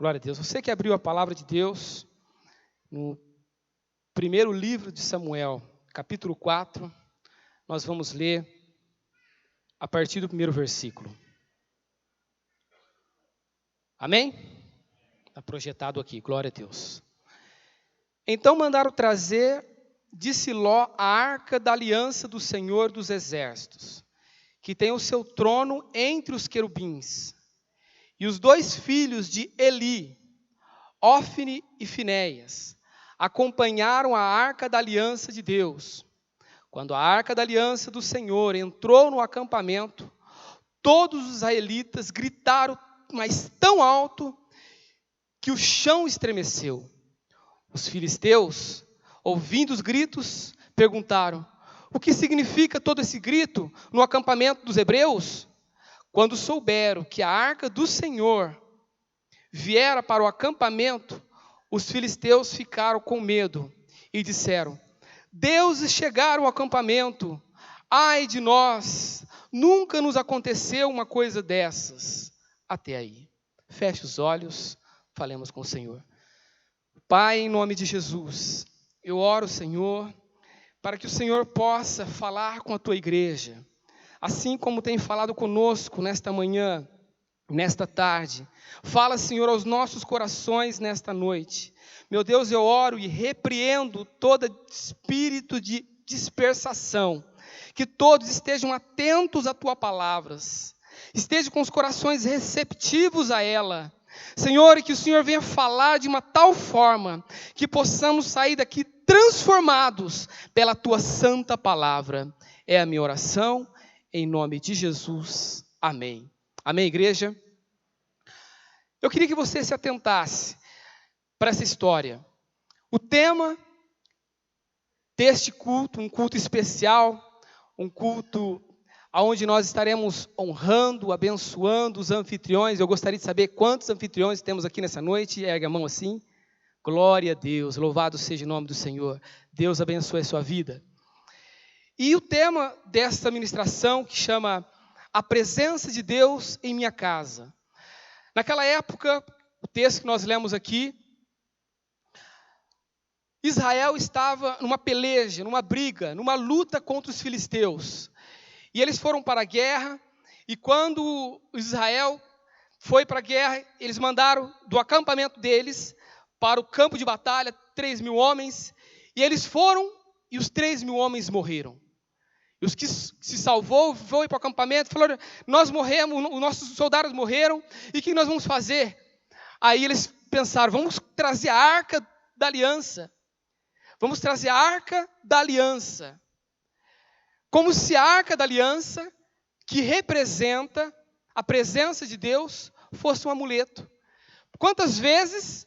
Glória a Deus. Você que abriu a palavra de Deus no primeiro livro de Samuel, capítulo 4, nós vamos ler a partir do primeiro versículo. Amém? Está projetado aqui, glória a Deus. Então mandaram trazer de Siló a arca da aliança do Senhor dos Exércitos, que tem o seu trono entre os querubins. E os 2 filhos de Eli, Ofni e Finéias, acompanharam a arca da aliança de Deus. Quando a arca da aliança do Senhor entrou no acampamento, todos os israelitas gritaram, mas tão alto, que o chão estremeceu. Os filisteus, ouvindo os gritos, perguntaram: o que significa todo esse grito no acampamento dos hebreus? Quando souberam que a arca do Senhor viera para o acampamento, os filisteus ficaram com medo e disseram: deuses chegaram ao acampamento, ai de nós, nunca nos aconteceu uma coisa dessas. Até aí. Feche os olhos, falemos com o Senhor. Pai, em nome de Jesus, eu oro, Senhor, para que o Senhor possa falar com a tua igreja, assim como tem falado conosco nesta manhã, nesta tarde. Fala, Senhor, aos nossos corações nesta noite. Meu Deus, eu oro e repreendo todo espírito de dispersação. Que todos estejam atentos às tuas palavras. Estejam com os corações receptivos a ela. Senhor, e que o Senhor venha falar de uma tal forma que possamos sair daqui transformados pela tua santa palavra. É a minha oração, em nome de Jesus. Amém. Amém, igreja? Eu queria que você se atentasse para essa história. O tema deste culto, um culto especial, um culto onde nós estaremos honrando, abençoando os anfitriões. Eu gostaria de saber quantos anfitriões temos aqui nessa noite. Ergue a mão assim. Glória a Deus, louvado seja o nome do Senhor. Deus abençoe a sua vida. E o tema desta ministração que chama A Presença de Deus em Minha Casa. Naquela época, o texto que nós lemos aqui, Israel estava numa peleja, numa briga, numa luta contra os filisteus. E eles foram para a guerra, e quando Israel foi para a guerra, eles mandaram do acampamento deles para o campo de batalha 3.000 homens, e eles foram, e os 3.000 homens morreram. E os que se salvou, foi para o acampamento, falaram: nós morremos, os nossos soldados morreram, e o que nós vamos fazer? Aí eles pensaram: vamos trazer a arca da aliança. Vamos trazer a arca da aliança. Como se a arca da aliança, que representa a presença de Deus, fosse um amuleto. Quantas vezes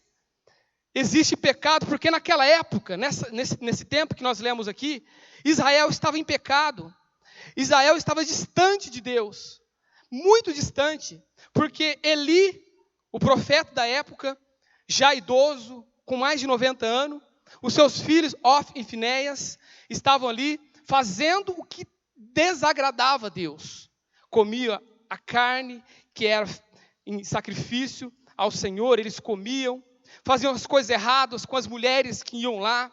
existe pecado? Porque naquela época, nesse tempo que nós lemos aqui, Israel estava em pecado. Israel estava distante de Deus, muito distante, porque Eli, o profeta da época, já idoso, com mais de 90 anos, os seus filhos, Ofni e Finéias, estavam ali fazendo o que desagradava a Deus. Comia a carne que era em sacrifício ao Senhor, eles comiam, faziam as coisas erradas com as mulheres que iam lá,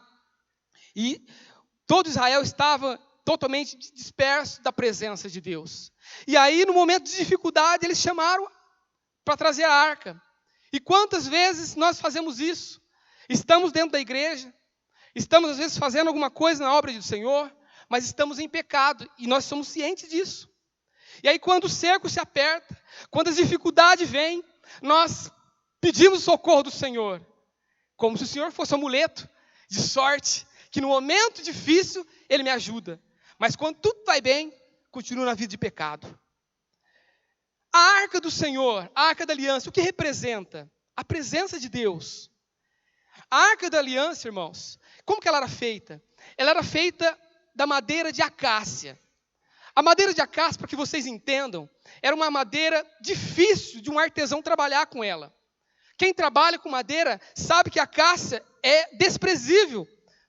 e todo Israel estava totalmente disperso da presença de Deus. E aí, no momento de dificuldade, eles chamaram para trazer a arca. E quantas vezes nós fazemos isso? Estamos dentro da igreja, estamos às vezes fazendo alguma coisa na obra do Senhor, mas estamos em pecado, e nós somos cientes disso. E aí, quando o cerco se aperta, quando as dificuldades vêm, nós pedimos o socorro do Senhor, como se o Senhor fosse um amuleto de sorte, que no momento difícil Ele me ajuda. Mas quando tudo vai bem, continuo na vida de pecado. A arca do Senhor, a arca da aliança, o que representa? A presença de Deus. A arca da aliança, irmãos, como que ela era feita? Ela era feita da madeira de acácia. A madeira de acácia, para que vocês entendam, era uma madeira difícil de um artesão trabalhar com ela. Quem trabalha com madeira sabe que a acácia é desprezível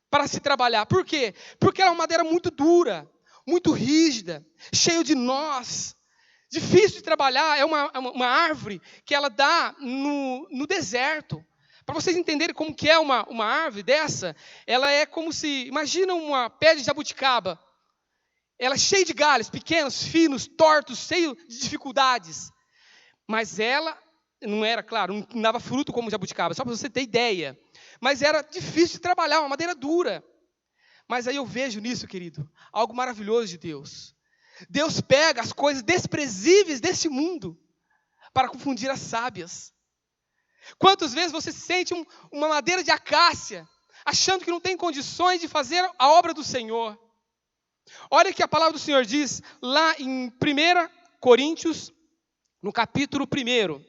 para se trabalhar. Por quê? Porque ela é uma madeira muito dura, muito rígida, cheia de nós. Difícil de trabalhar, é uma árvore que ela dá no deserto. Para vocês entenderem como que é uma árvore dessa, ela é como se, imagina uma pé de jabuticaba. Ela é cheia de galhos, pequenos, finos, tortos, cheio de dificuldades. Mas ela não era, claro, não dava fruto como jabuticaba, só para você ter ideia. Mas era difícil de trabalhar, uma madeira dura. Mas aí eu vejo nisso, querido, algo maravilhoso de Deus. Deus pega as coisas desprezíveis deste mundo para confundir as sábias. Quantas vezes você se sente uma madeira de acácia, achando que não tem condições de fazer a obra do Senhor? Olha o que a palavra do Senhor diz lá em 1 Coríntios, no capítulo 1.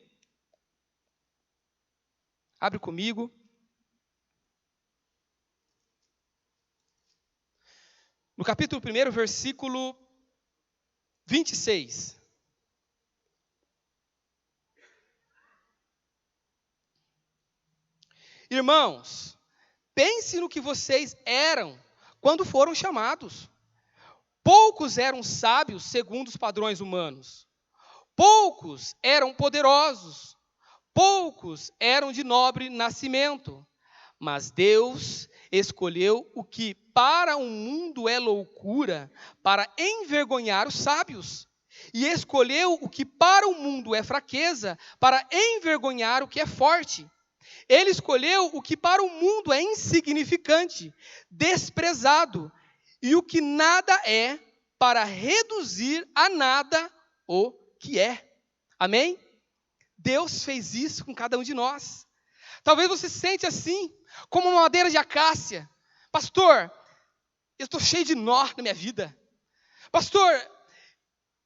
Abre comigo. No capítulo 1, versículo 26. Irmãos, pense no que vocês eram quando foram chamados. Poucos eram sábios segundo os padrões humanos. Poucos eram poderosos. Poucos eram de nobre nascimento. Mas Deus escolheu o que para o mundo é loucura, para envergonhar os sábios. E escolheu o que para o mundo é fraqueza, para envergonhar o que é forte. Ele escolheu o que para o mundo é insignificante, desprezado, e o que nada é, para reduzir a nada o que é. Amém? Deus fez isso com cada um de nós. Talvez você se sente assim, como uma madeira de acácia. Pastor, eu estou cheio de nó na minha vida. Pastor,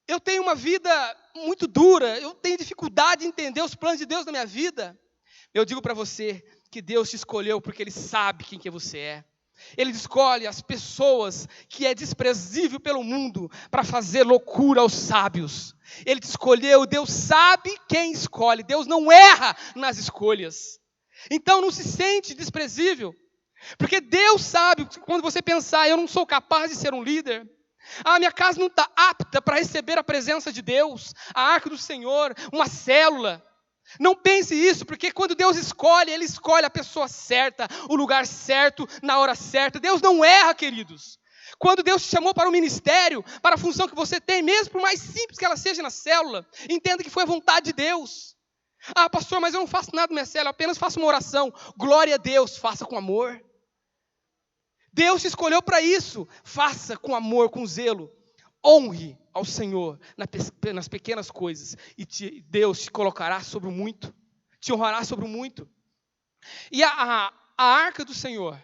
eu tenho uma vida muito dura, eu tenho dificuldade de entender os planos de Deus na minha vida. Eu digo para você que Deus te escolheu porque Ele sabe quem que você é. Ele escolhe as pessoas que é desprezível pelo mundo para fazer loucura aos sábios. Ele te escolheu, Deus sabe quem escolhe, Deus não erra nas escolhas. Então não se sente desprezível, porque Deus sabe, quando você pensar, eu não sou capaz de ser um líder, minha casa não está apta para receber a presença de Deus, a arca do Senhor, uma célula. Não pense isso, porque quando Deus escolhe, Ele escolhe a pessoa certa, o lugar certo, na hora certa. Deus não erra, queridos. Quando Deus te chamou para o ministério, para a função que você tem, mesmo por mais simples que ela seja na célula, entenda que foi a vontade de Deus. Pastor, mas eu não faço nada na minha célula, eu apenas faço uma oração. Glória a Deus, faça com amor. Deus te escolheu para isso, faça com amor, com zelo. Honre ao Senhor nas pequenas coisas, e Deus te colocará sobre o muito, te honrará sobre o muito. E a arca do Senhor,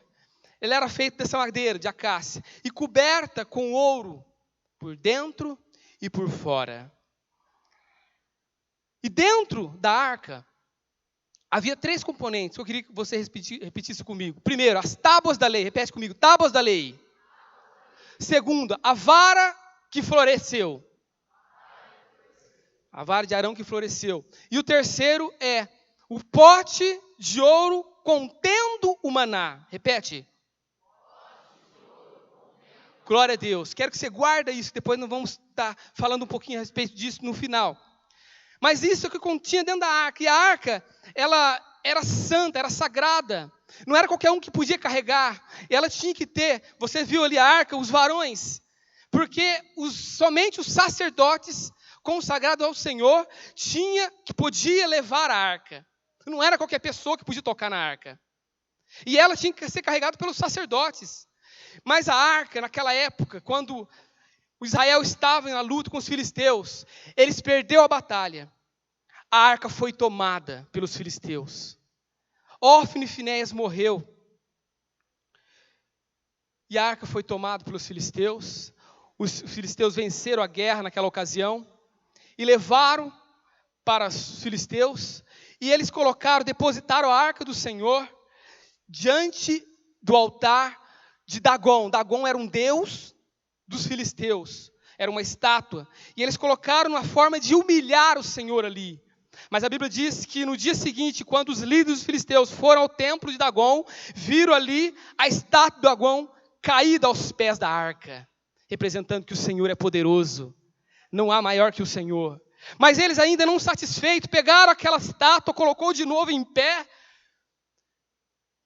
ela era feita dessa madeira de acácia, e coberta com ouro, por dentro e por fora. E dentro da arca, havia 3 componentes, que eu queria que você repetisse comigo. Primeiro, as tábuas da lei, repete comigo, tábuas da lei. Segundo, a vara que floresceu. A vara de Arão que floresceu. E o terceiro é o pote de ouro contendo o maná. Repete. Glória a Deus. Quero que você guarde isso, depois nós vamos estar falando um pouquinho a respeito disso no final. Mas isso é o que continha dentro da arca. E a arca, ela era santa, era sagrada. Não era qualquer um que podia carregar. Ela tinha que ter, você viu ali a arca, os varões. Porque somente os sacerdotes consagrados ao Senhor podia levar a arca. Não era qualquer pessoa que podia tocar na arca. E ela tinha que ser carregada pelos sacerdotes. Mas a arca, naquela época, quando o Israel estava na luta com os filisteus, eles perderam a batalha. A arca foi tomada pelos filisteus. Ófni e Finéias morreu. E a arca foi tomada pelos filisteus. Os filisteus venceram a guerra naquela ocasião e levaram para os filisteus, e eles depositaram a arca do Senhor diante do altar de Dagom. Dagom era um deus dos filisteus, era uma estátua, e eles colocaram uma forma de humilhar o Senhor ali. Mas a Bíblia diz que no dia seguinte, quando os líderes dos filisteus foram ao templo de Dagom, viram ali a estátua de Dagom caída aos pés da arca, representando que o Senhor é poderoso. não há maior que o Senhor. Mas eles ainda não satisfeitos, pegaram aquela estátua, colocou de novo em pé.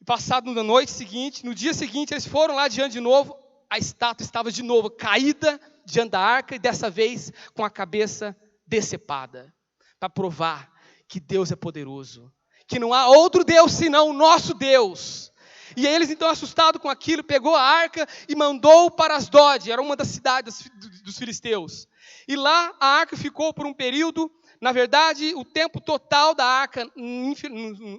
Passado na noite seguinte, no dia seguinte, eles foram lá diante de novo, a estátua estava de novo caída diante da arca, e dessa vez com a cabeça decepada, para provar que Deus é poderoso, que não há outro Deus senão o nosso Deus. E aí eles então, assustados com aquilo, pegou a arca e mandou para Asdod, era uma das cidades dos filisteus. E lá a arca ficou por um período, na verdade, o tempo total da arca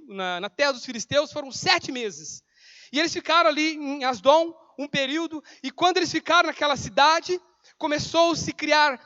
na terra dos filisteus foram 7 meses. E eles ficaram ali em Asdom um período, e quando eles ficaram naquela cidade, começou-se a criar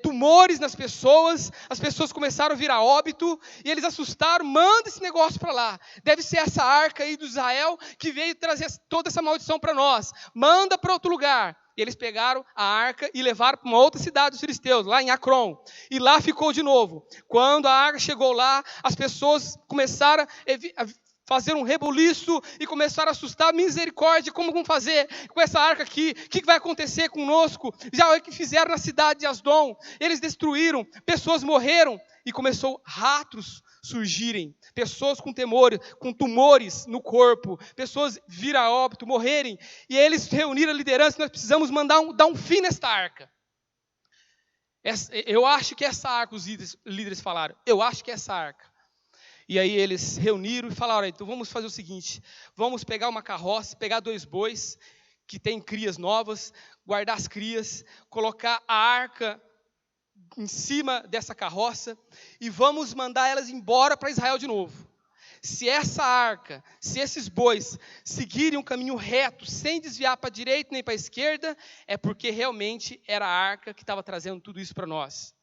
tumores nas pessoas, as pessoas começaram a vir a óbito, e eles assustaram, manda esse negócio para lá, deve ser essa arca aí do Israel, que veio trazer toda essa maldição para nós, manda para outro lugar. E eles pegaram a arca e levaram para uma outra cidade dos filisteus, lá em Acron, e lá ficou de novo. Quando a arca chegou lá, as pessoas começaram a fazer um rebuliço e começaram a assustar. Misericórdia, como vamos fazer com essa arca aqui? O que vai acontecer conosco? Já o que fizeram na cidade de Asdom, eles destruíram, pessoas morreram, e começou ratos surgirem, pessoas com tumores no corpo, pessoas vir a óbito, morrerem, e eles reuniram a liderança: nós precisamos dar um fim nesta arca. Eu acho que essa arca, os líderes falaram, eu acho que é essa arca. E aí eles reuniram e falaram: então vamos fazer o seguinte, vamos pegar uma carroça, pegar 2 bois, que tem crias novas, guardar as crias, colocar a arca em cima dessa carroça, e vamos mandar elas embora para Israel de novo. Se essa arca, se esses bois seguirem um caminho reto, sem desviar para a direita nem para a esquerda, é porque realmente era a arca que estava trazendo tudo isso para nós.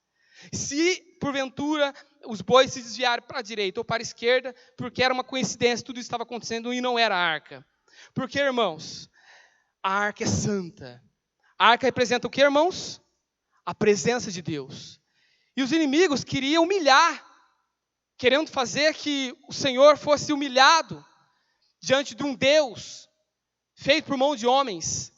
Se, porventura, os bois se desviarem para a direita ou para a esquerda, porque era uma coincidência, tudo isso estava acontecendo e não era a arca. Porque, irmãos, a arca é santa. A arca representa o que, irmãos? A presença de Deus. E os inimigos queriam humilhar, querendo fazer que o Senhor fosse humilhado diante de um Deus feito por mão de homens.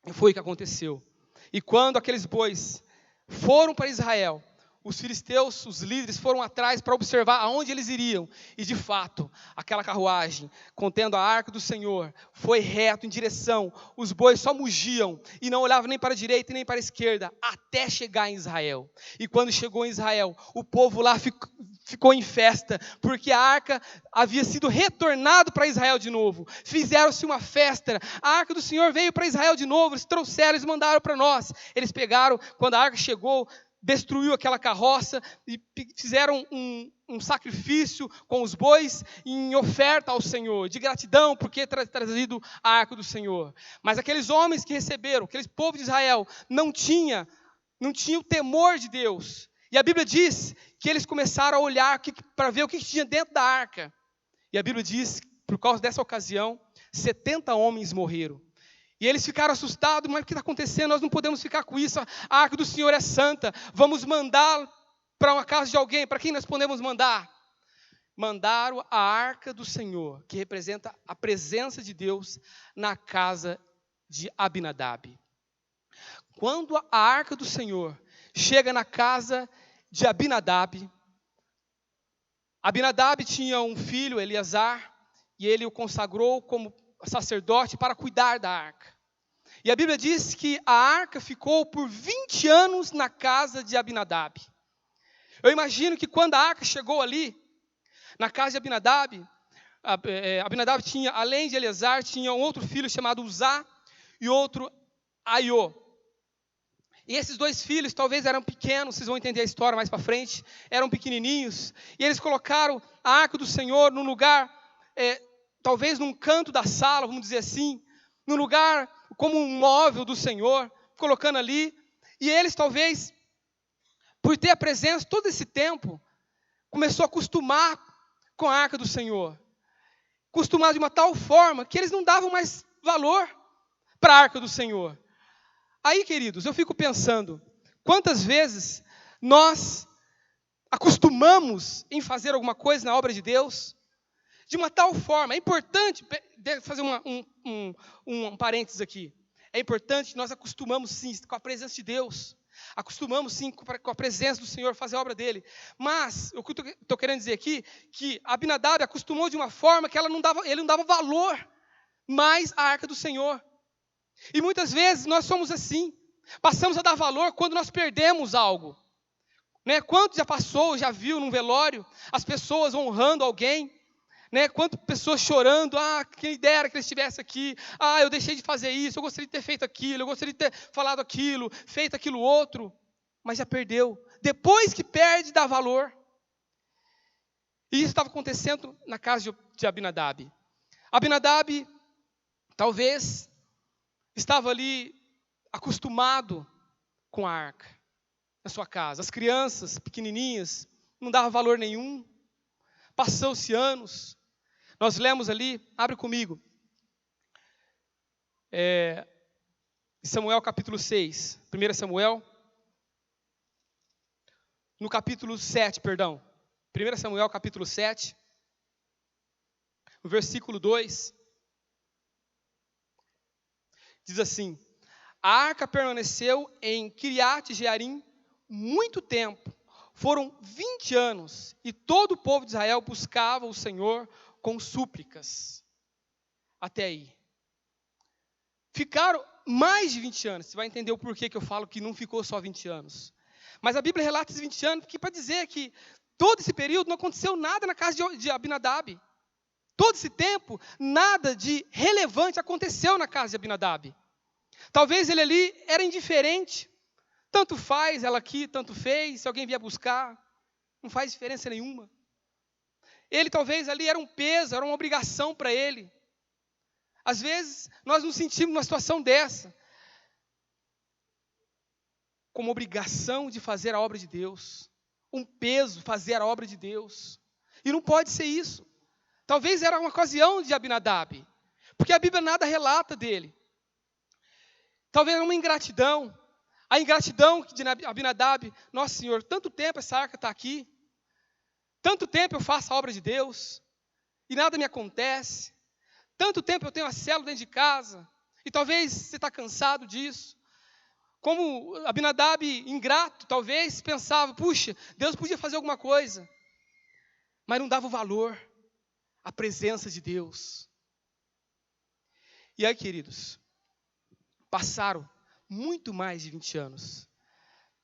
E foi o que aconteceu. E quando aqueles bois foram para Israel, os filisteus, os líderes, foram atrás para observar aonde eles iriam. E de fato, aquela carruagem contendo a arca do Senhor foi reto em direção. Os bois só mugiam e não olhavam nem para a direita nem para a esquerda, até chegar em Israel. E quando chegou em Israel, o povo lá ficou em festa, porque a arca havia sido retornado para Israel de novo. Fizeram-se uma festa, a arca do Senhor veio para Israel de novo, eles trouxeram, eles mandaram para nós. Eles pegaram, quando a arca chegou, destruiu aquela carroça e fizeram um sacrifício com os bois em oferta ao Senhor, de gratidão por ter trazido a arca do Senhor. Mas aqueles homens que receberam, aquele povo de Israel, não tinha o temor de Deus. E a Bíblia diz que eles começaram a olhar para ver o que tinha dentro da arca. E a Bíblia diz que, por causa dessa ocasião, 70 homens morreram. E eles ficaram assustados: mas o que está acontecendo? Nós não podemos ficar com isso, a arca do Senhor é santa, vamos mandar para uma casa de alguém. Para quem nós podemos mandar? Mandaram a arca do Senhor, que representa a presença de Deus, na casa de Abinadab. Quando a arca do Senhor chega na casa de Abinadab, Abinadab tinha um filho, Eleazar, e ele o consagrou como sacerdote para cuidar da arca. E a Bíblia diz que a arca ficou por 20 anos na casa de Abinadab. Eu imagino que quando a arca chegou ali, na casa de Abinadab, Abinadab tinha, além de Eleazar, tinha um outro filho chamado Uzá e outro Aiô. E esses 2 filhos talvez eram pequenos, vocês vão entender a história mais para frente, eram pequenininhos, e eles colocaram a arca do Senhor num lugar, talvez num canto da sala, vamos dizer assim, num lugar como um móvel do Senhor, colocando ali, e eles talvez, por ter a presença todo esse tempo, começou a acostumar com a arca do Senhor, acostumar de uma tal forma que eles não davam mais valor para a arca do Senhor. Aí, queridos, eu fico pensando, quantas vezes nós acostumamos em fazer alguma coisa na obra de Deus, de uma tal forma. É importante fazer um parênteses aqui. É importante que nós acostumamos sim com a presença de Deus. acostumamos sim com a presença do Senhor, fazer a obra dele. Mas, o que eu estou querendo dizer aqui, que Abinadab acostumou de uma forma que ele não dava valor mais à arca do Senhor. E muitas vezes nós somos assim, passamos a dar valor quando nós perdemos algo. Né? Quanto já passou, já viu num velório, as pessoas honrando alguém, né? Quantas pessoas chorando, quem dera que ele estivesse aqui, eu deixei de fazer isso, eu gostaria de ter feito aquilo, eu gostaria de ter falado aquilo, feito aquilo outro, mas já perdeu. Depois que perde, dá valor. E isso estava acontecendo na casa de Abinadab. Abinadab, talvez, estava ali acostumado com a arca na sua casa. As crianças pequenininhas não davam valor nenhum. Passou-se anos. Nós lemos ali, abre comigo, Samuel capítulo 6, 1 Samuel, no capítulo 7, perdão, 1 Samuel capítulo 7, no versículo 2, diz assim: a arca permaneceu em Kiriat Jearim muito tempo, foram 20 anos, e todo o povo de Israel buscava o Senhor com súplicas. Até aí. Ficaram mais de 20 anos. Você vai entender o porquê que eu falo que não ficou só 20 anos. Mas a Bíblia relata esses 20 anos para dizer que todo esse período não aconteceu nada na casa de Abinadab. Todo esse tempo, nada de relevante aconteceu na casa de Abinadab. Talvez ele ali era indiferente. Tanto faz ela aqui, tanto fez. Se alguém vier buscar, não faz diferença nenhuma. Ele talvez ali era um peso, era uma obrigação para ele. Às vezes, nós nos sentimos numa situação dessa, como obrigação de fazer a obra de Deus. Um peso fazer a obra de Deus. E não pode ser isso. Talvez era uma ocasião de Abinadab, porque a Bíblia nada relata dele. Talvez era uma ingratidão. A ingratidão de Abinadab, nossa Senhor, tanto tempo essa arca está aqui, tanto tempo eu faço a obra de Deus, e nada me acontece. Tanto tempo eu tenho a célula dentro de casa, e talvez você está cansado disso. Como Abinadab, ingrato, talvez pensava, puxa, Deus podia fazer alguma coisa. Mas não dava o valor à presença de Deus. E aí, queridos, passaram muito mais de 20 anos.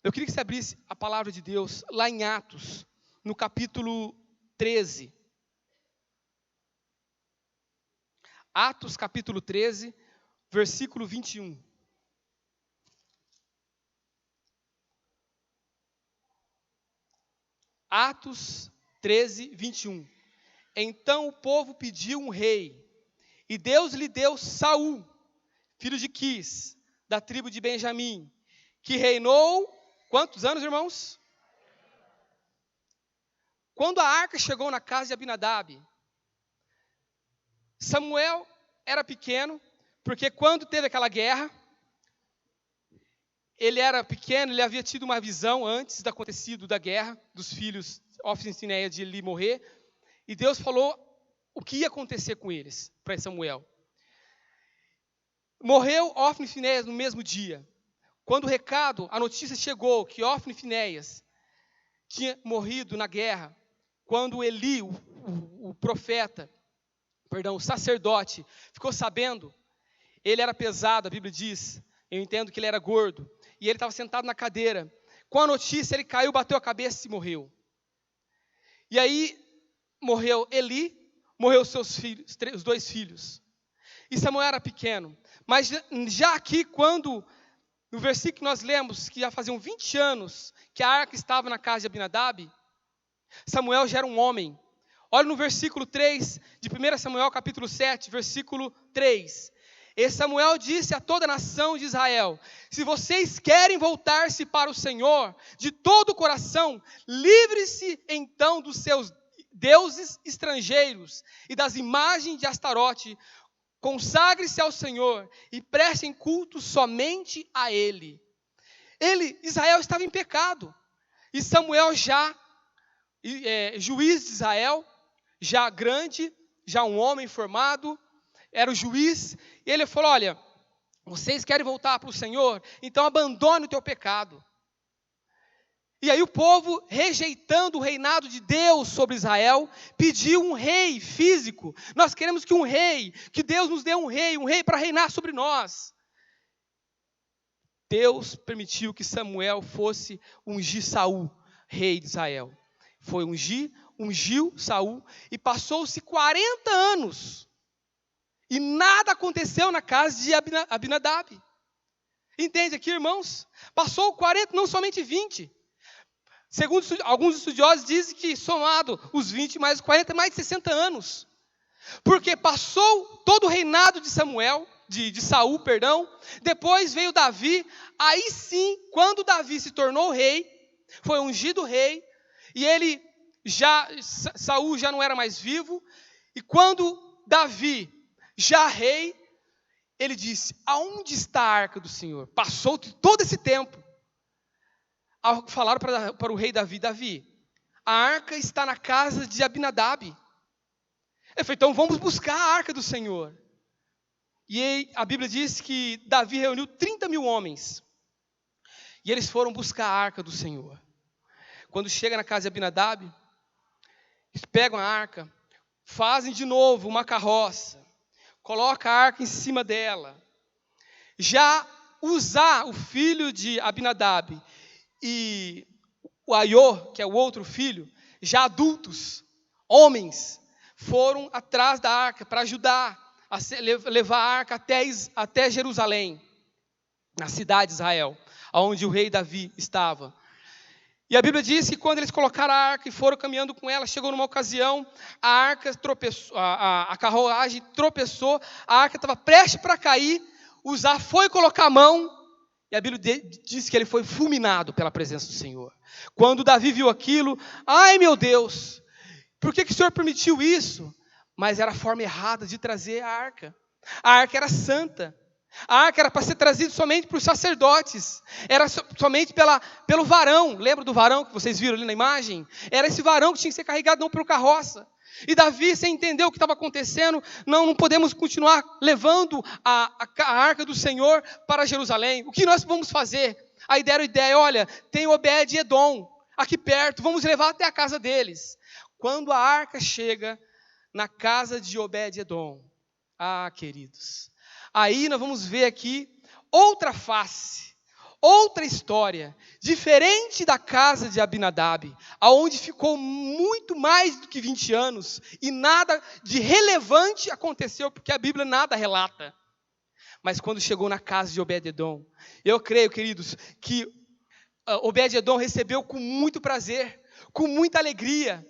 Eu queria que você abrisse a palavra de Deus lá em Atos, no capítulo 13. Atos capítulo 13, versículo 21. Atos 13, 21. Então o povo pediu um rei, e Deus lhe deu Saul, filho de Quis, da tribo de Benjamim, que reinou, quantos anos, irmãos? Quando a arca chegou na casa de Abinadab, Samuel era pequeno, porque quando teve aquela guerra, ele era pequeno, ele havia tido uma visão antes do acontecido da guerra, dos filhos Ofni e Finéias de Eli morrer, e Deus falou o que ia acontecer com eles, para Samuel. Morreu Ofni e Finéias no mesmo dia. Quando o recado, a notícia chegou que Ofni e Finéias tinha morrido na guerra, quando Eli, o profeta, o sacerdote, ficou sabendo, ele era pesado, a Bíblia diz, eu entendo que ele era gordo, e ele estava sentado na cadeira. Com a notícia, ele caiu, bateu a cabeça e morreu. E aí, morreu Eli, morreu seus filhos, os 2 filhos. E Samuel era pequeno. Mas já aqui, quando, no versículo que nós lemos, que já faziam 20 anos que a arca estava na casa de Abinadab, Samuel já era um homem. Olha no versículo 3 de 1 Samuel capítulo 7, versículo 3. E Samuel disse a toda a nação de Israel: se vocês querem voltar-se para o Senhor de todo o coração, livre-se então dos seus deuses estrangeiros e das imagens de Astarote, consagre-se ao Senhor e prestem culto somente a Ele. Israel estava em pecado, e Samuel já, juiz de Israel, já grande, já um homem formado, era o juiz, e ele falou: olha, vocês querem voltar para o Senhor? Então abandone o teu pecado. E aí o povo, rejeitando o reinado de Deus sobre Israel, pediu um rei físico. Nós queremos que Deus nos dê um rei para reinar sobre nós. Deus permitiu que Samuel fosse ungir Saul, rei de Israel. Foi ungiu Saul e passou-se 40 anos. E nada aconteceu na casa de Abinadab. Entende aqui, irmãos? Passou 40, não somente 20. Segundo alguns estudiosos dizem que somado os 20 mais os 40, mais de 60 anos. Porque passou todo o reinado de Saul, depois veio Davi, aí sim, quando Davi se tornou rei, foi ungido rei, e Saul já não era mais vivo, e quando Davi, já rei, ele disse: aonde está a arca do Senhor? Passou todo esse tempo. Falaram para o rei Davi, a arca está na casa de Abinadab. Ele falou: então vamos buscar a arca do Senhor. E aí, a Bíblia diz que Davi reuniu 30 mil homens. E eles foram buscar a arca do Senhor. Quando chega na casa de Abinadab, eles pegam a arca, fazem de novo uma carroça, colocam a arca em cima dela. Já Uzá, o filho de Abinadab, e o Aiô, que é o outro filho, já adultos, homens, foram atrás da arca para ajudar a levar a arca até Jerusalém, na cidade de Israel, onde o rei Davi estava. E a Bíblia diz que quando eles colocaram a arca e foram caminhando com ela, chegou numa ocasião, a arca tropeçou, a carruagem tropeçou, a arca estava prestes para cair, Uzá foi colocar a mão, e a Bíblia diz que ele foi fulminado pela presença do Senhor. Quando Davi viu aquilo, ai meu Deus, por que o Senhor permitiu isso? Mas era a forma errada de trazer a arca. A arca era santa. A arca era para ser trazida somente para os sacerdotes. Era somente pelo varão. Lembra do varão que vocês viram ali na imagem? Era esse varão que tinha que ser carregado, não pelo carroça. E Davi, sem entender o que estava acontecendo, não podemos continuar levando a arca do Senhor para Jerusalém. O que nós vamos fazer? Aí deram ideia: olha, tem Obed-Edom aqui perto, vamos levar até a casa deles. Quando a arca chega na casa de Obed-Edom, queridos, aí nós vamos ver aqui outra face, outra história, diferente da casa de Abinadab, aonde ficou muito mais do que 20 anos, e nada de relevante aconteceu, porque a Bíblia nada relata. Mas quando chegou na casa de Obed-Edom, eu creio, queridos, que Obed-Edom recebeu com muito prazer, com muita alegria.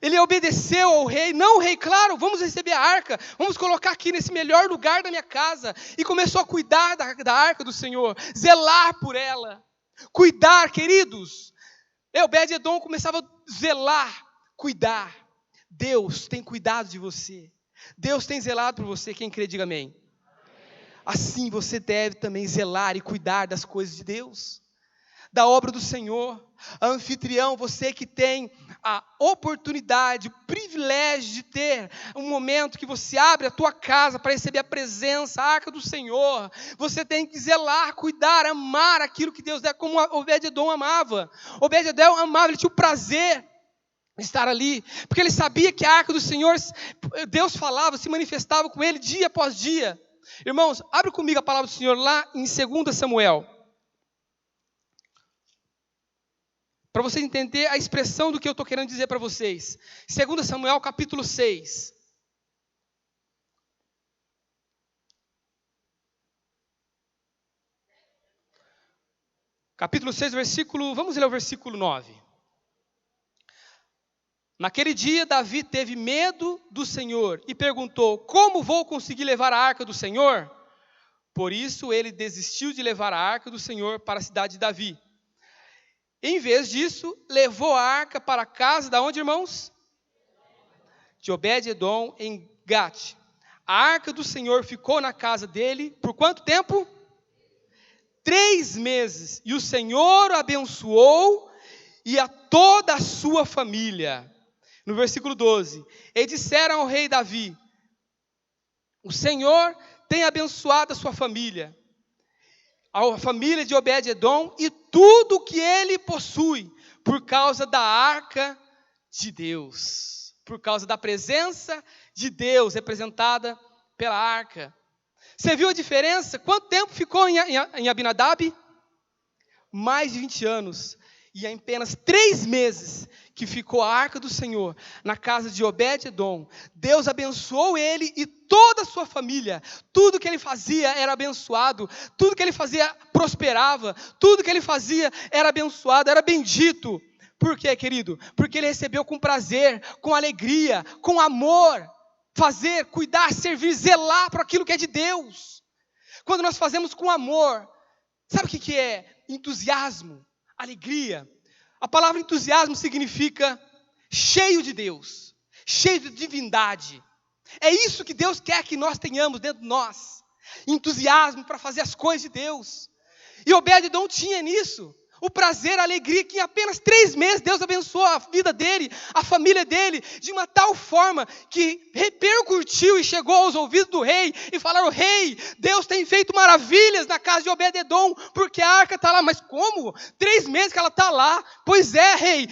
Ele obedeceu ao rei: não, rei, claro, vamos receber a arca, vamos colocar aqui nesse melhor lugar da minha casa. E começou a cuidar da arca do Senhor, zelar por ela, cuidar, queridos. Obed-Edom começava a zelar, cuidar. Deus tem cuidado de você, Deus tem zelado por você. Quem crê, diga amém. Assim você deve também zelar e cuidar das coisas de Deus, da obra do Senhor. Anfitrião, você que tem a oportunidade, o privilégio de ter um momento que você abre a tua casa para receber a presença, a arca do Senhor, você tem que zelar, cuidar, amar aquilo que Deus dá, como Obed-Edom amava. Obed-Edom amava, ele tinha o prazer de estar ali, porque ele sabia que a arca do Senhor, Deus falava, se manifestava com ele dia após dia. Irmãos, abre comigo a palavra do Senhor lá em 2 Samuel. Para vocês entenderem a expressão do que eu estou querendo dizer para vocês. 2 Samuel, capítulo 6. Capítulo 6, vamos ler o versículo 9. Naquele dia, Davi teve medo do Senhor e perguntou: como vou conseguir levar a arca do Senhor? Por isso, ele desistiu de levar a arca do Senhor para a cidade de Davi. Em vez disso, levou a arca para a casa de onde, irmãos? De Obed-Edom, em Gate. A arca do Senhor ficou na casa dele por quanto tempo? 3 meses. E o Senhor o abençoou e a toda a sua família. No versículo 12. E disseram ao rei Davi: o Senhor tem abençoado a sua família. a família de Obed-edom e tudo que ele possui, por causa da arca de Deus, por causa da presença de Deus representada pela arca. Você viu a diferença? Quanto tempo ficou em Abinadab? Mais de 20 anos. E em apenas 3 meses que ficou a arca do Senhor na casa de Obed-edom, Deus abençoou ele e toda a sua família. Tudo que ele fazia era abençoado, tudo que ele fazia prosperava, tudo que ele fazia era abençoado, era bendito. Por quê, querido? Porque ele recebeu com prazer, com alegria, com amor, fazer, cuidar, servir, zelar por aquilo que é de Deus. Quando nós fazemos com amor, sabe o que é entusiasmo? Alegria. A palavra entusiasmo significa cheio de Deus, cheio de divindade. É isso que Deus quer que nós tenhamos dentro de nós. Entusiasmo para fazer as coisas de Deus. E Obed-edom tinha nisso. O prazer, a alegria, que em apenas 3 meses Deus abençoou a vida dele, a família dele, de uma tal forma que repercutiu e chegou aos ouvidos do rei, e falaram: rei, Deus tem feito maravilhas na casa de Obed-edom, porque a arca está lá. Mas como? 3 meses que ela está lá? Pois é, rei,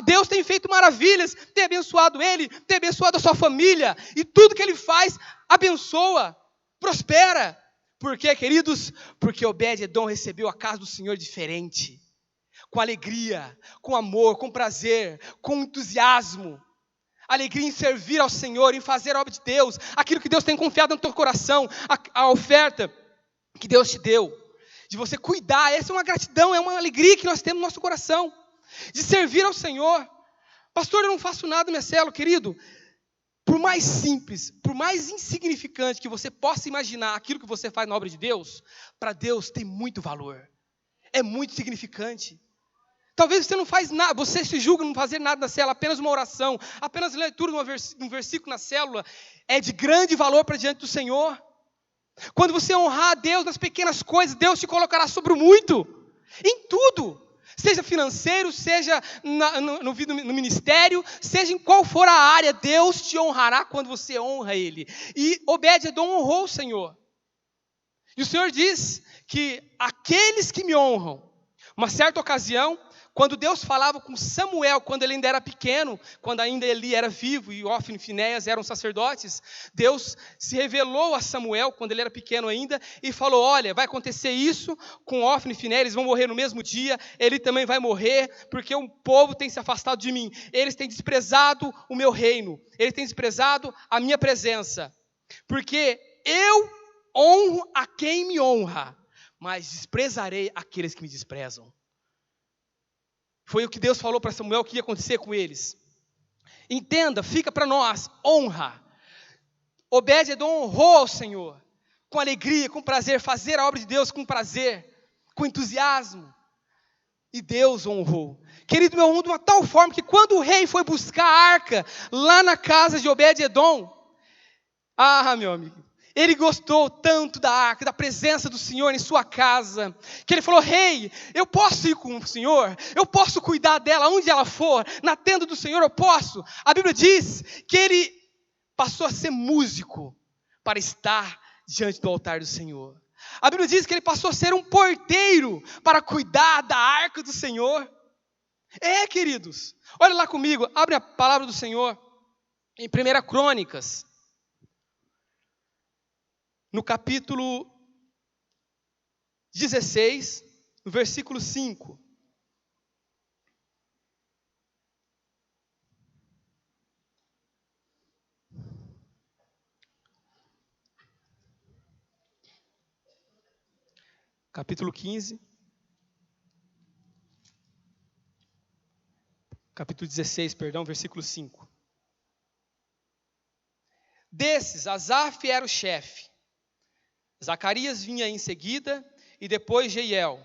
Deus tem feito maravilhas, tem abençoado ele, tem abençoado a sua família, e tudo que ele faz, abençoa, prospera. Por quê, queridos? Porque Obed-edom recebeu a casa do Senhor diferente. Com alegria, com amor, com prazer, com entusiasmo. Alegria em servir ao Senhor, em fazer a obra de Deus, aquilo que Deus tem confiado no teu coração, a oferta que Deus te deu, de você cuidar. Essa é uma gratidão, é uma alegria que nós temos no nosso coração, de servir ao Senhor. Pastor, eu não faço nada na minha célula, querido. Por mais simples, por mais insignificante que você possa imaginar aquilo que você faz na obra de Deus, para Deus tem muito valor, é muito significante. Talvez você não faz nada, você se julga não fazer nada na célula, apenas uma oração, apenas leitura de um versículo na célula, é de grande valor para diante do Senhor. Quando você honrar a Deus nas pequenas coisas, Deus te colocará sobre o muito, em tudo, seja financeiro, seja no ministério, seja em qual for a área, Deus te honrará quando você honra Ele. E Obed-edom honrou o Senhor. E o Senhor diz que aqueles que me honram, uma certa ocasião, quando Deus falava com Samuel, quando ele ainda era pequeno, quando ainda Eli era vivo e Ofni e Finéias eram sacerdotes, Deus se revelou a Samuel, quando ele era pequeno ainda, e falou: olha, vai acontecer isso com Ofni e Finéias, eles vão morrer no mesmo dia, ele também vai morrer, porque o povo tem se afastado de mim, eles têm desprezado o meu reino, eles têm desprezado a minha presença, porque eu honro a quem me honra, mas desprezarei aqueles que me desprezam. Foi o que Deus falou para Samuel que ia acontecer com eles. Entenda, fica para nós, honra. Obed-edom honrou ao Senhor, com alegria, com prazer, fazer a obra de Deus com prazer, com entusiasmo. E Deus honrou. Querido, meu, honrou de uma tal forma que quando o rei foi buscar a arca, lá na casa de Obed-edom, meu amigo, ele gostou tanto da arca, da presença do Senhor em sua casa, que ele falou: rei, eu posso ir com o Senhor? Eu posso cuidar dela onde ela for? Na tenda do Senhor eu posso? A Bíblia diz que ele passou a ser músico para estar diante do altar do Senhor. A Bíblia diz que ele passou a ser um porteiro para cuidar da arca do Senhor. Queridos, olha lá comigo, abre a palavra do Senhor em 1 Crônicas, no capítulo 16, no versículo 5. Capítulo 15. Capítulo 16, perdão, versículo 5. Desses, Asaf era o chefe. Zacarias vinha em seguida, e depois Jeiel,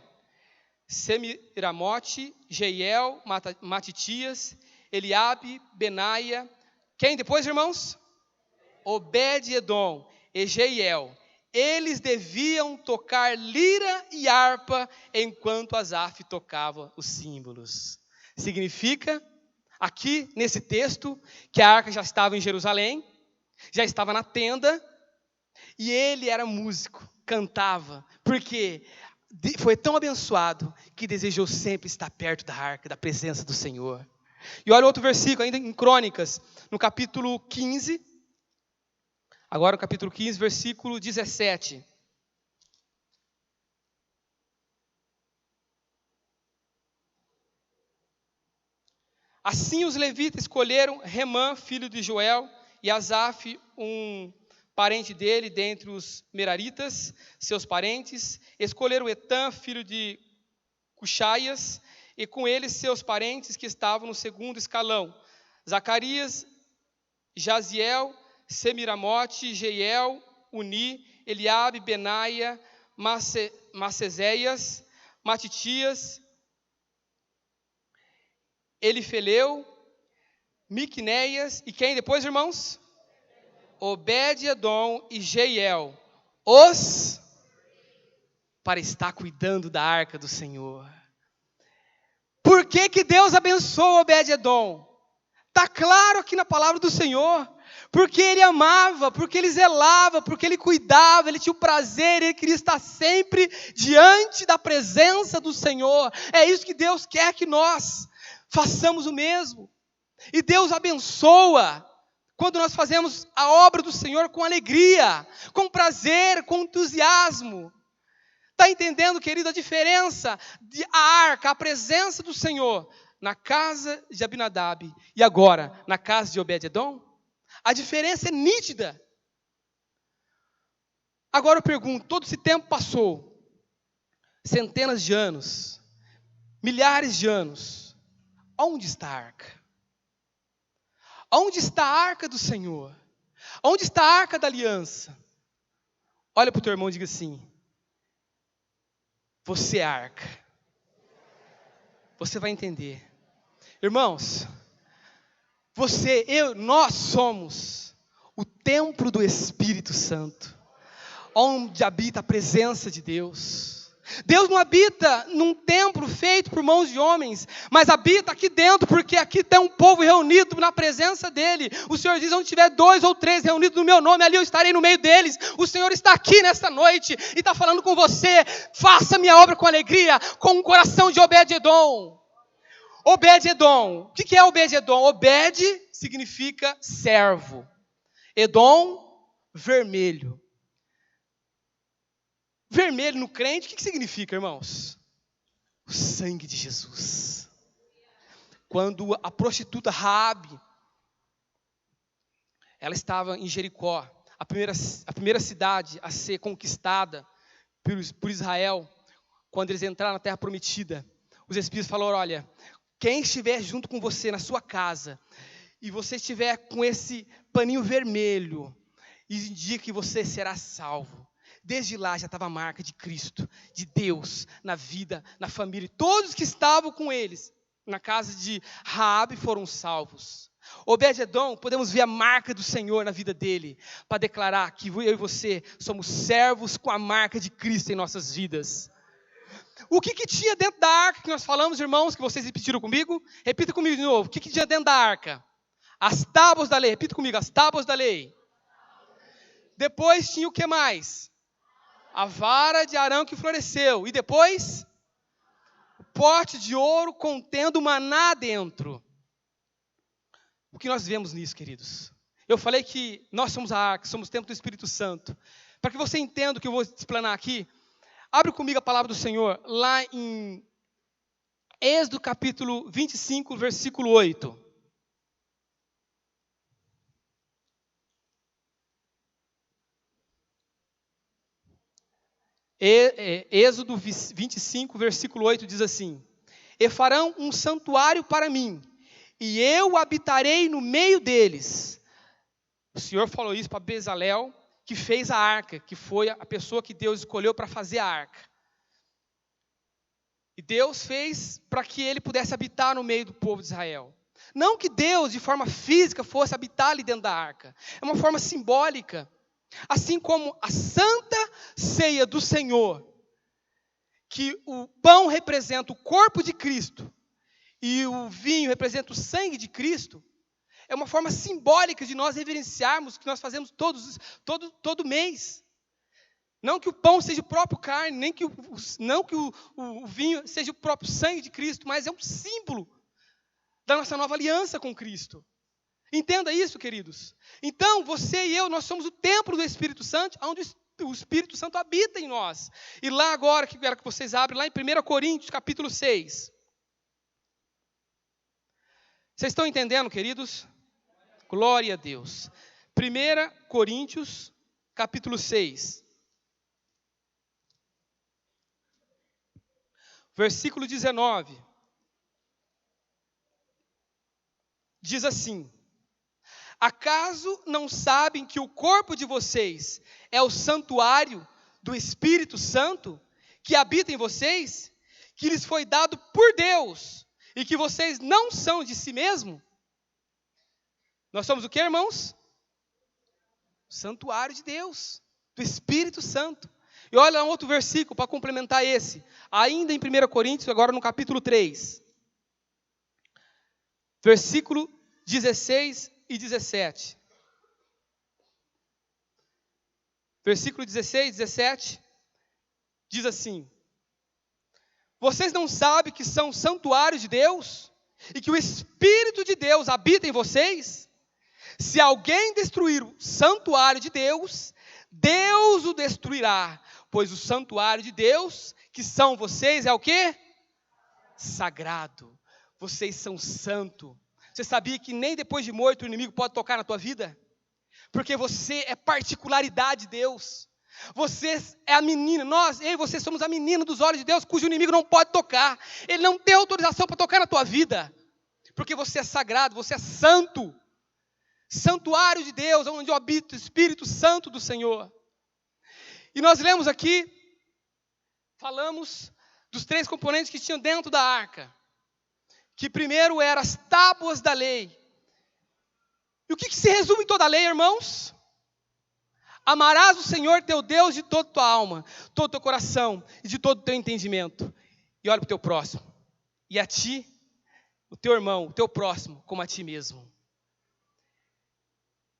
Semiramote, Jeiel, Matitias, Eliabe, Benaia. Quem depois, irmãos? Obed-edom e Jeiel. Eles deviam tocar lira e harpa, enquanto Asaf tocava os símbolos. Significa, aqui nesse texto, que a arca já estava em Jerusalém, já estava na tenda, e ele era músico, cantava, porque foi tão abençoado que desejou sempre estar perto da arca, da presença do Senhor. E olha outro versículo, ainda em Crônicas, no capítulo 15. Agora o capítulo 15, versículo 17. Assim os levitas escolheram Remã, filho de Joel, e Asaf, um parente dele, dentre os meraritas, seus parentes. Escolheram Etã, filho de Cuxaias, e com ele seus parentes que estavam no segundo escalão. Zacarias, Jaziel, Semiramote, Jeiel, Uni, Eliabe, Benaia, Macezéias, Matitias, Elifeleu, Miqunéias, e quem depois, irmãos? Obed-edom e Jeiel, para estar cuidando da arca do Senhor. Por que Deus abençoou Obed-edom? Está claro aqui na palavra do Senhor. Porque ele amava, porque ele zelava, porque ele cuidava, ele tinha o prazer, ele queria estar sempre diante da presença do Senhor. É isso que Deus quer que nós façamos o mesmo. E Deus abençoa quando nós fazemos a obra do Senhor com alegria, com prazer, com entusiasmo. Está entendendo, querido, a diferença de a arca, a presença do Senhor na casa de Abinadab e agora na casa de Obed-edom? A diferença é nítida. Agora eu pergunto, todo esse tempo passou, centenas de anos, milhares de anos, onde está a arca? Onde está a arca do Senhor? Onde está a arca da aliança? Olha para o teu irmão e diga assim: você é a arca. Você vai entender. Irmãos, nós somos o templo do Espírito Santo, onde habita a presença de Deus. Deus não habita num templo feito por mãos de homens, mas habita aqui dentro, porque aqui tem um povo reunido na presença dele. O Senhor diz: onde tiver 2 ou 3 reunidos no meu nome, ali eu estarei no meio deles. O Senhor está aqui nesta noite e está falando com você: faça minha obra com alegria, com um coração de Obed-edom. Obed-edom, o que é Obed-edom? Obed significa servo, Edom, vermelho. Vermelho no crente, o que significa, irmãos? O sangue de Jesus. Quando a prostituta Raabe, ela estava em Jericó, a primeira cidade a ser conquistada por Israel, quando eles entraram na terra prometida, os espíritos falaram: olha, quem estiver junto com você na sua casa, e você estiver com esse paninho vermelho, indica que você será salvo. Desde lá já estava a marca de Cristo, de Deus, na vida, na família. Todos que estavam com eles, na casa de Raabe, foram salvos. Obed-edom, podemos ver a marca do Senhor na vida dele, para declarar que eu e você somos servos com a marca de Cristo em nossas vidas. O que tinha dentro da arca que nós falamos, irmãos, que vocês repetiram comigo? Repita comigo de novo. O que tinha dentro da arca? As tábuas da lei. Repita comigo, as tábuas da lei. Depois tinha o que mais? A vara de Arão que floresceu. E depois? O pote de ouro contendo maná dentro. O que nós vemos nisso, queridos? Eu falei que nós somos a arca, somos o templo do Espírito Santo. Para que você entenda o que eu vou explanar aqui, abre comigo a palavra do Senhor, lá em Êxodo capítulo 25, versículo 8. Êxodo 25, versículo 8 diz assim: e farão um santuário para mim, e eu habitarei no meio deles. O Senhor falou isso para Bezalel, que fez a arca, que foi a pessoa que Deus escolheu para fazer a arca. E Deus fez para que ele pudesse habitar no meio do povo de Israel. Não que Deus, de forma física, fosse habitar ali dentro da arca. É uma forma simbólica. Assim como a santa ceia do Senhor, que o pão representa o corpo de Cristo e o vinho representa o sangue de Cristo, é uma forma simbólica de nós reverenciarmos o que nós fazemos todo mês. Não que o pão seja o próprio carne, nem que o vinho seja o próprio sangue de Cristo, mas é um símbolo da nossa nova aliança com Cristo. Entenda isso, queridos. Então, você e eu, nós somos o templo do Espírito Santo, onde o Espírito Santo habita em nós. E lá agora, que quero que vocês abrem, lá em 1 Coríntios, capítulo 6. Vocês estão entendendo, queridos? Glória a Deus. 1 Coríntios, capítulo 6. Versículo 19. Diz assim: acaso não sabem que o corpo de vocês é o santuário do Espírito Santo, que habita em vocês, que lhes foi dado por Deus, e que vocês não são de si mesmo? Nós somos o que, irmãos? Santuário de Deus, do Espírito Santo. E olha um outro versículo para complementar esse, ainda em 1 Coríntios, agora no capítulo 3. Versículo 16 e 17. Versículo 16 e 17 diz assim: vocês não sabem que são santuário de Deus e que o Espírito de Deus habita em vocês? Se alguém destruir o santuário de Deus, Deus o destruirá, pois o santuário de Deus, que são vocês, é o quê? Sagrado. Vocês são santo. Você sabia que nem depois de morto o inimigo pode tocar na tua vida? Porque você é particularidade de Deus. Você é a menina, eu e você somos a menina dos olhos de Deus, cujo inimigo não pode tocar. Ele não tem autorização para tocar na tua vida. Porque você é sagrado, você é santo. Santuário de Deus, onde habita o Espírito Santo do Senhor. E nós lemos aqui, falamos dos 3 componentes que tinham dentro da arca. Que primeiro eram as tábuas da lei. E o que se resume em toda a lei, irmãos? Amarás o Senhor teu Deus de toda a tua alma, todo o teu coração e de todo o teu entendimento. E olha para o teu próximo. E a ti, o teu irmão, o teu próximo, como a ti mesmo.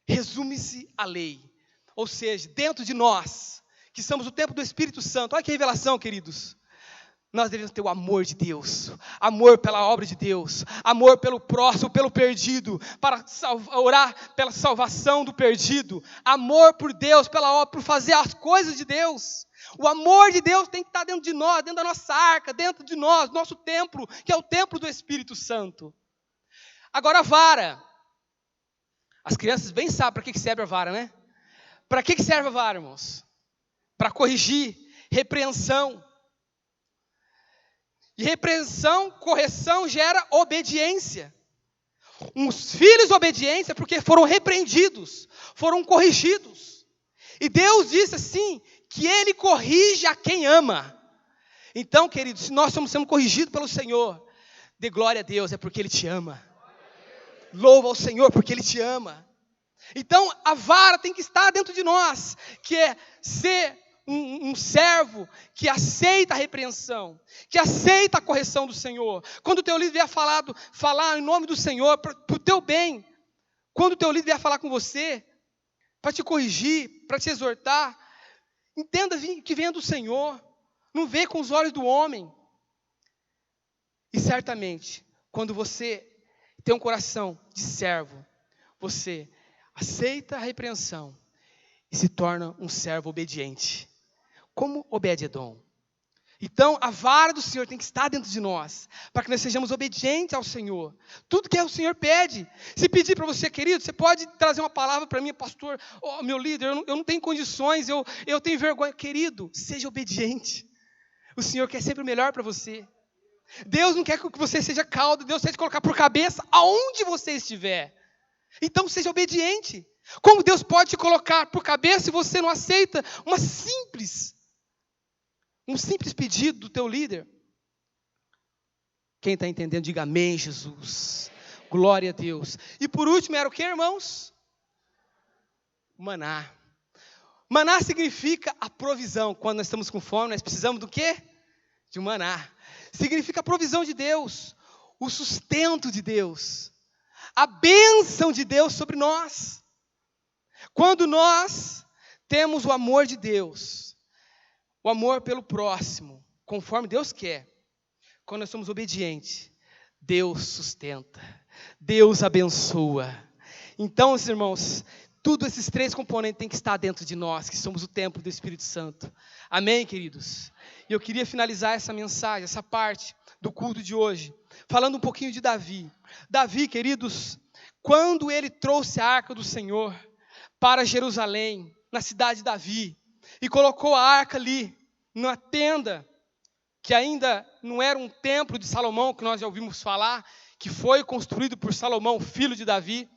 Resume-se a lei. Ou seja, dentro de nós, que somos o templo do Espírito Santo. Olha que revelação, queridos. Nós devemos ter o amor de Deus, amor pela obra de Deus, amor pelo próximo, pelo perdido, para orar pela salvação do perdido, amor por Deus, pela obra, por fazer as coisas de Deus. O amor de Deus tem que estar dentro de nós, dentro da nossa arca, dentro de nós, nosso templo, que é o templo do Espírito Santo. Agora a vara. As crianças bem sabem para que serve a vara, né? Para que serve a vara, irmãos? Para corrigir, repreensão. E repreensão, correção gera obediência. Os filhos obediência porque foram repreendidos, foram corrigidos. E Deus disse assim, que Ele corrige a quem ama. Então, queridos, se nós estamos sendo corrigidos pelo Senhor, dê glória a Deus, é porque Ele te ama. Louva ao Senhor porque Ele te ama. Então, a vara tem que estar dentro de nós, que é ser um servo que aceita a repreensão, que aceita a correção do Senhor. Quando o teu líder vier falar em nome do Senhor, para o teu bem, quando o teu líder vier falar com você, para te corrigir, para te exortar, entenda que vem do Senhor, não vê com os olhos do homem. E certamente, quando você tem um coração de servo, você aceita a repreensão e se torna um servo obediente. Como Obed-Edom. Então, a vara do Senhor tem que estar dentro de nós, para que nós sejamos obedientes ao Senhor. Tudo que o Senhor pede. Se pedir para você, querido, você pode trazer uma palavra para mim, pastor, meu líder, eu não tenho condições, eu tenho vergonha. Querido, seja obediente. O Senhor quer sempre o melhor para você. Deus não quer que você seja cauda, Deus quer te colocar por cabeça aonde você estiver. Então, seja obediente. Como Deus pode te colocar por cabeça se você não aceita um simples pedido do teu líder? Quem está entendendo, diga amém, Jesus. Glória a Deus. E por último, era o que, irmãos? Maná. Maná significa a provisão. Quando nós estamos com fome, nós precisamos do quê? De um maná. Significa a provisão de Deus, o sustento de Deus, a bênção de Deus sobre nós. Quando nós temos o amor de Deus, O amor pelo próximo, conforme Deus quer. Quando nós somos obedientes, Deus sustenta, Deus abençoa. Então, meus irmãos, todos esses 3 componentes têm que estar dentro de nós, que somos o templo do Espírito Santo. Amém, queridos? E eu queria finalizar essa mensagem, essa parte do culto de hoje, falando um pouquinho de Davi. Davi, queridos, quando ele trouxe a arca do Senhor para Jerusalém, na cidade de Davi, e colocou a arca ali, numa tenda, que ainda não era um templo de Salomão, que nós já ouvimos falar, que foi construído por Salomão, filho de Davi.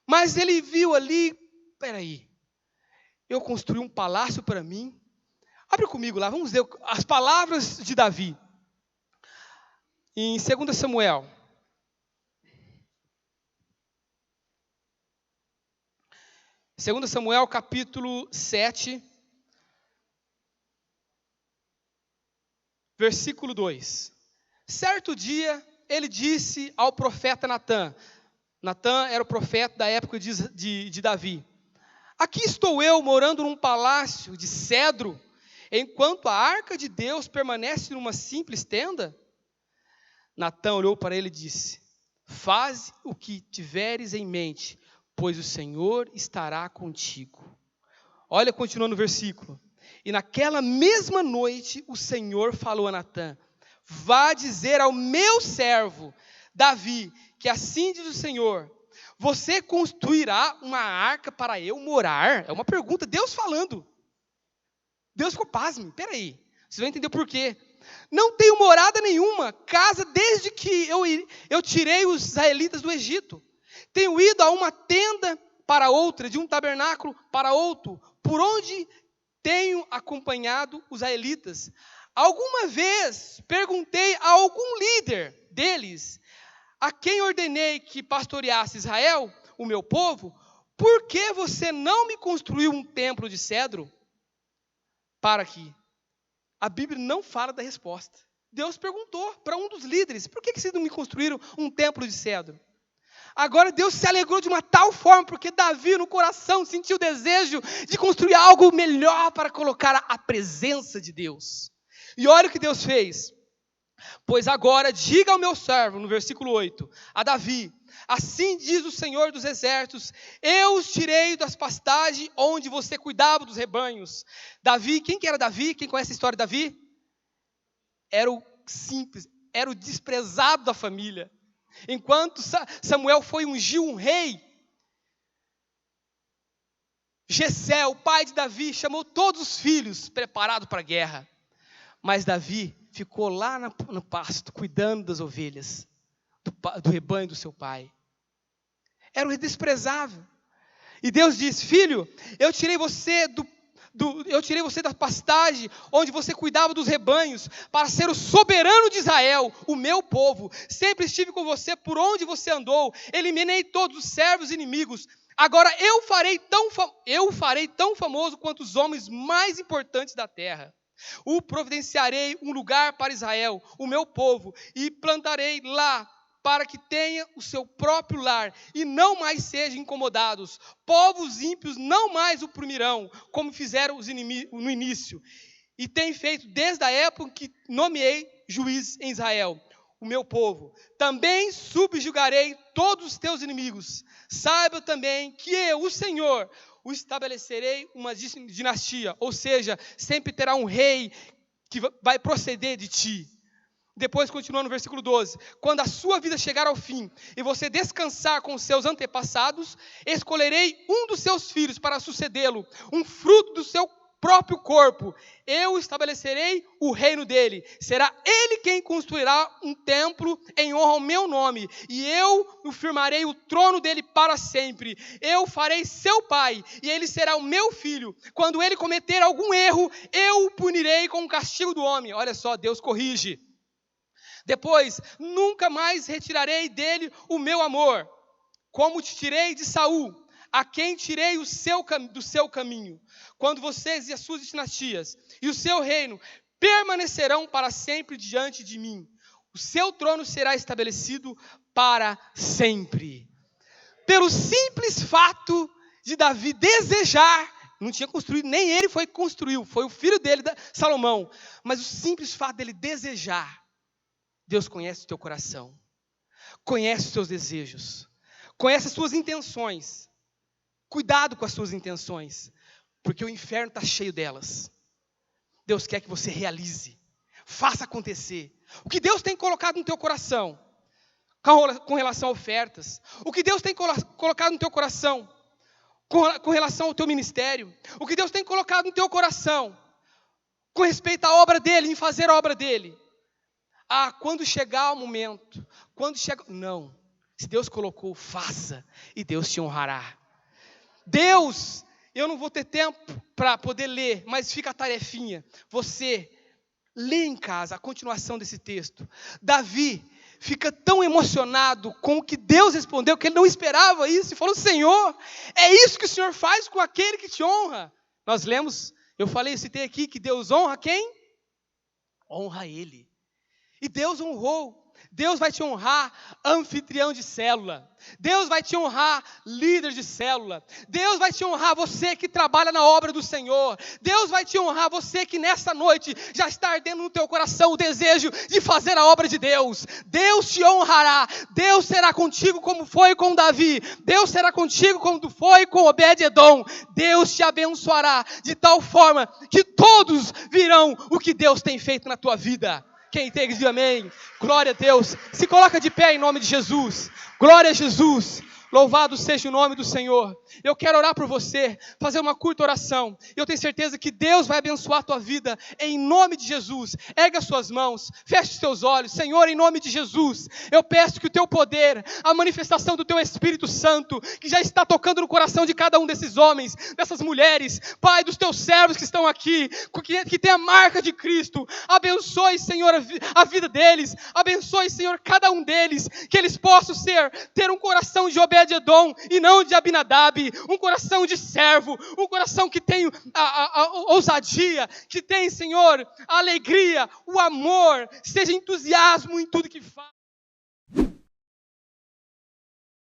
Mas ele viu ali, peraí, eu construí um palácio para mim. Abre comigo lá, vamos ver as palavras de Davi. Em 2 Samuel. 2 Samuel, capítulo 7, versículo 2. Certo dia, ele disse ao profeta Natã. Natã era o profeta da época de Davi. Aqui estou eu morando num palácio de cedro, enquanto a arca de Deus permanece numa simples tenda? Natã olhou para ele e disse: faze o que tiveres em mente, pois o Senhor estará contigo. Olha, continuando o versículo. E naquela mesma noite o Senhor falou a Natã: vá dizer ao meu servo Davi, que assim diz o Senhor: você construirá uma arca para eu morar? É uma pergunta, Deus falando. Deus ficou pasmo, peraí, vocês vão entender por quê. Não tenho morada nenhuma, casa desde que eu tirei os israelitas do Egito. Tenho ido a uma tenda para outra, de um tabernáculo para outro, por onde tenho acompanhado os israelitas. Alguma vez perguntei a algum líder deles, a quem ordenei que pastoreasse Israel, o meu povo, por que você não me construiu um templo de cedro? Para aqui. A Bíblia não fala da resposta. Deus perguntou para um dos líderes: por que vocês não me construíram um templo de cedro? Agora Deus se alegrou de uma tal forma, porque Davi no coração sentiu o desejo de construir algo melhor para colocar a presença de Deus. E olha o que Deus fez. Pois agora diga ao meu servo, no versículo 8, a Davi: assim diz o Senhor dos Exércitos, eu os tirei das pastagens onde você cuidava dos rebanhos. Davi, quem que era Davi? Quem conhece a história de Davi? Era o simples, era o desprezado da família. Enquanto Samuel foi ungir um rei, Jessé, o pai de Davi, chamou todos os filhos preparados para a guerra. Mas Davi ficou lá no pasto, cuidando das ovelhas, do rebanho do seu pai. Era o desprezável. E Deus disse: filho, eu tirei você da pastagem, onde você cuidava dos rebanhos, para ser o soberano de Israel, o meu povo. Sempre estive com você por onde você andou, eliminei todos os servos inimigos. Agora eu farei tão famoso quanto os homens mais importantes da terra. O providenciarei um lugar para Israel, o meu povo, e plantarei lá, para que tenha o seu próprio lar, e não mais sejam incomodados. Povos ímpios não mais o oprimirão, como fizeram os inimigos no início. E tem feito desde a época que nomeei juiz em Israel, o meu povo. Também subjugarei todos os teus inimigos. Saiba também que eu, o Senhor, o estabelecerei uma dinastia, ou seja, sempre terá um rei que vai proceder de ti. Depois, continuando no versículo 12, quando a sua vida chegar ao fim, e você descansar com os seus antepassados, escolherei um dos seus filhos para sucedê-lo, um fruto do seu próprio corpo. Eu estabelecerei o reino dele. Será ele quem construirá um templo em honra ao meu nome, e eu firmarei o trono dele para sempre. Eu farei seu pai, e ele será o meu filho. Quando ele cometer algum erro, eu o punirei com o castigo do homem. Olha só, Deus corrige. Depois, nunca mais retirarei dele o meu amor, como te tirei de Saul, a quem tirei do seu caminho. Quando vocês e as suas dinastias e o seu reino permanecerão para sempre diante de mim, o seu trono será estabelecido para sempre. Pelo simples fato de Davi desejar Não tinha construído, nem ele foi que construiu, foi o filho dele, Salomão. Mas o simples fato dele desejar, Deus conhece o teu coração, conhece os teus desejos, conhece as suas intenções. Cuidado com as suas intenções, porque o inferno está cheio delas. Deus quer que você realize, faça acontecer. O que Deus tem colocado no teu coração, com relação a ofertas, o que Deus tem colocado no teu coração, com relação ao teu ministério, o que Deus tem colocado no teu coração, com respeito à obra dEle, em fazer a obra dEle. Quando chegar o momento, não, se Deus colocou, faça, e Deus te honrará. Deus, eu não vou ter tempo para poder ler, mas fica a tarefinha, você lê em casa a continuação desse texto. Davi fica tão emocionado com o que Deus respondeu, que ele não esperava isso, e falou: Senhor, é isso que o Senhor faz com aquele que te honra. Nós lemos, eu citei aqui, que Deus honra quem? Honra Ele. E Deus honrou. Deus vai te honrar, anfitrião de célula. Deus vai te honrar, líder de célula. Deus vai te honrar, você que trabalha na obra do Senhor. Deus vai te honrar, você que nessa noite já está ardendo no teu coração o desejo de fazer a obra de Deus. Deus te honrará. Deus será contigo como foi com Davi. Deus será contigo como foi com Obed-edom. Deus te abençoará de tal forma que todos virão o que Deus tem feito na tua vida. Quem tem, diz amém. Glória a Deus. Se coloca de pé em nome de Jesus. Glória a Jesus. Louvado seja o nome do Senhor. Eu quero orar por você, fazer uma curta oração. Eu tenho certeza que Deus vai abençoar a tua vida em nome de Jesus. Ergue as suas mãos, feche os teus olhos. Senhor, em nome de Jesus, eu peço que o teu poder, a manifestação do teu Espírito Santo, que já está tocando no coração de cada um desses homens, dessas mulheres, Pai, dos teus servos que estão aqui, que tem a marca de Cristo, abençoe, Senhor, a vida deles, abençoe, Senhor, cada um deles, que eles possam ter um coração de Obed-edom e não de Abinadab, um coração de servo, um coração que tem a ousadia, que tem, Senhor, a alegria, o amor, seja entusiasmo em tudo que faz.